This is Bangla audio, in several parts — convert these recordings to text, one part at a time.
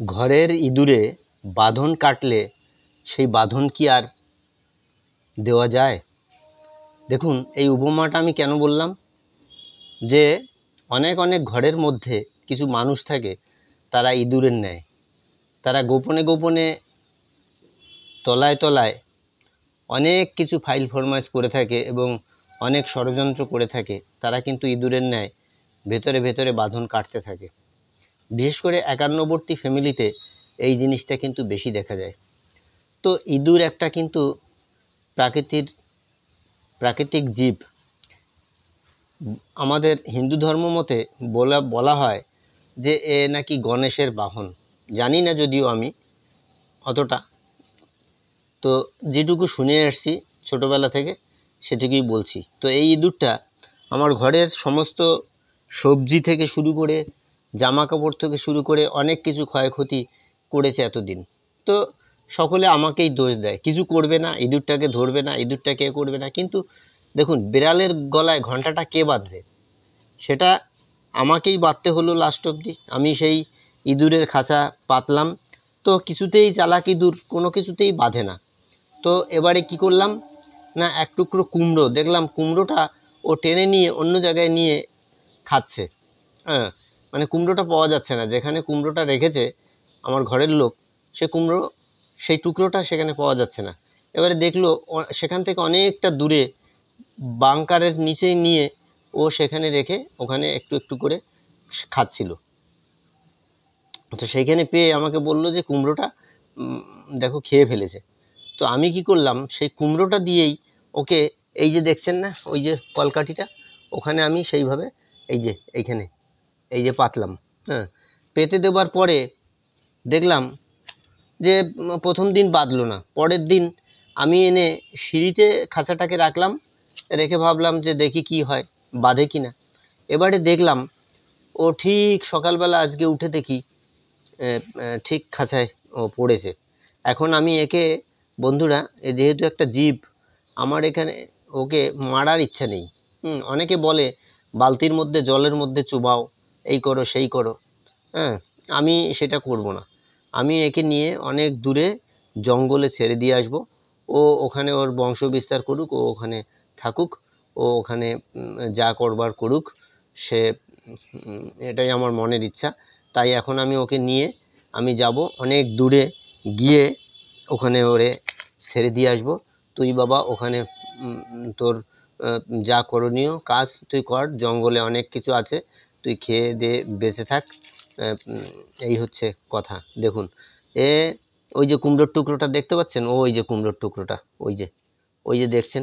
ঘরের ইঁদুরে বাঁধন কাটলে সেই বাঁধন কি আর দেওয়া যায়? দেখুন, এই উপমাটা আমি কেন বললাম, যে অনেক অনেক ঘরের মধ্যে কিছু মানুষ থাকে, তারা ইঁদুরের ন্যায়, তারা গোপনে গোপনে তলায় তলায় অনেক কিছু ফাইল ফরমাইশ করে থাকে এবং অনেক ষড়যন্ত্র করে থাকে। তারা কিন্তু ইঁদুরের ন্যায় ভেতরে ভেতরে বাঁধন কাটতে থাকে। বিশেষ করে একান্নবর্তী ফ্যামিলিতে এই জিনিসটা কিন্তু বেশি দেখা যায়। তো ইঁদুর একটা কিন্তু প্রাকৃতিক জীব। আমাদের হিন্দু ধর্ম মতে বলা হয় যে এ নাকি গণেশের বাহন। জানি না যদিও আমি অতটা, তো যেটুকু শুনে আসছি ছোটোবেলা থেকে সেটুকুই বলছি। তো এই ইঁদুরটা আমার ঘরের সমস্ত সবজি থেকে শুরু করে জামা কাপড় থেকে শুরু করে অনেক কিছু ক্ষয়ক্ষতি করেছে এতদিন। তো সকলে আমাকেই দোষ দেয়, কিছু করবে না, ইঁদুরটাকে ধরবে না, ইঁদুরটা কে করবে না। কিন্তু দেখুন, বিড়ালের গলায় ঘণ্টাটা কে বাঁধবে? সেটা আমাকেই বাঁধতে হলো লাস্ট অবধি। আমি সেই ইঁদুরের খাঁচা পাতলাম, তো কিছুতেই চালাক ইঁদুর কোনো কিছুতেই বাঁধে না। তো এবারে কি করলাম না, এক টুকরো কুমড়ো দেখলাম, কুমড়োটা ও টেনে নিয়ে অন্য জায়গায় নিয়ে খাচ্ছে। হ্যাঁ, মানে কুমড়োটা পাওয়া যাচ্ছে না, যেখানে কুমড়োটা রেখেছে আমার ঘরের লোক, সেই টুকরোটা সেখানে পাওয়া যাচ্ছে না। এবারে দেখলো সেখান থেকে অনেকটা দূরে বাংকারের নিচে নিয়ে ও সেখানে রেখে ওখানে একটু একটু করে খাচ্ছিল। তো সেইখানে পেয়ে আমাকে বলল যে কুমড়োটা দেখো খেয়ে ফেলেছে। তো আমি কি করলাম, সেই কুমড়োটা দিয়েই ওকে, এই যে দেখছেন না ওই যে কলকাঠিটা, ওখানে আমি সেইভাবে এইখানে এই যে পাতলাম। হ্যাঁ, পেতে দেবার পরে দেখলাম যে প্রথম দিন বাঁধলো না। পরের দিন আমি এনে সিঁড়িতে খাঁচাটাকে রাখলাম, রেখে ভাবলাম যে দেখি কি হয়, বাঁধে কি না। এবারে দেখলাম ও ঠিক সকালবেলা আজকে উঠে দেখি ঠিক খাঁচায় ও পড়েছে। এখন আমি একে, বন্ধুরা, যেহেতু একটা জীব, আমার এখানে ওকে মারার ইচ্ছা নেই। অনেকে বলে বালতির মধ্যে জলের মধ্যে চুবাও, এই করো সেই করো। হ্যাঁ, আমি সেটা করব না। আমি একে নিয়ে অনেক দূরে জঙ্গলে ছেড়ে দিয়ে আসব। ও ওখানে ওর বংশ বিস্তার করুক, ও ওখানে থাকুক, ও ওখানে যা করবার করুক। সে এটাই আমার মনের ইচ্ছা। তাই এখন আমি ওকে নিয়ে আমি যাব অনেক দূরে, গিয়ে ওখানে ওরে ছেড়ে দিয়ে আসব। তুই বাবা ওখানে তোর যা করণীয় কাজ তুই কর, জঙ্গলে অনেক কিছু আছে, তুই খেয়ে দিয়ে বেঁচে থাক। এই হচ্ছে কথা। দেখুন, ওই যে কুমড়োর টুকরোটা দেখতে পাচ্ছেন, ওই যে কুমড়োর টুকরোটা, ওই যে দেখছেন,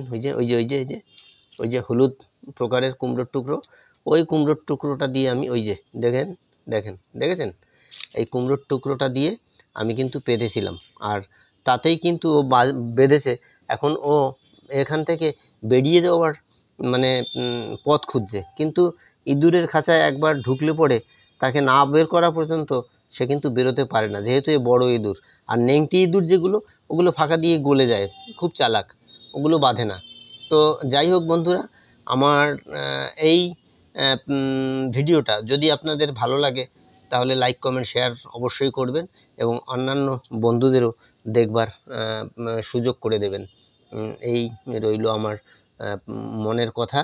ওই যে হলুদ প্রকারের কুমড়োর টুকরো, ওই কুমড়োর টুকরোটা দিয়ে আমি দেখেছেন, এই কুমড়োর টুকরোটা দিয়ে আমি কিন্তু পেতেছিলাম, আর তাতেই কিন্তু ও বেঁধেছে। এখন ও এখান থেকে বেরিয়ে যাওয়ার মানে পথ খুঁজছে, কিন্তু ইঁদুরের খাঁচায় একবার ঢুকলে পড়ে তাকে না বের করা পর্যন্ত সে কিন্তু বেরোতে পারে না, যেহেতু এ বড় ইঁদুর। আর নেংটি ইঁদুর যেগুলো, ওগুলো ফাঁকা দিয়ে গলে যায়, খুব চালাক, ওগুলো বাঁধে না। তো যাই হোক বন্ধুরা, আমার এই ভিডিওটা যদি আপনাদের ভালো লাগে তাহলে লাইক কমেন্ট শেয়ার অবশ্যই করবেন, এবং অন্যান্য বন্ধুদেরও দেখবার সুযোগ করে দেবেন। এই রইল আমার মনের কথা।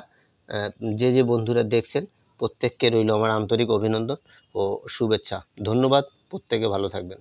যে বন্ধুরা দেখছেন প্রত্যেককে রইল আমার আন্তরিক অভিনন্দন ও শুভেচ্ছা। ধন্যবাদ, প্রত্যেকে ভালো থাকবেন।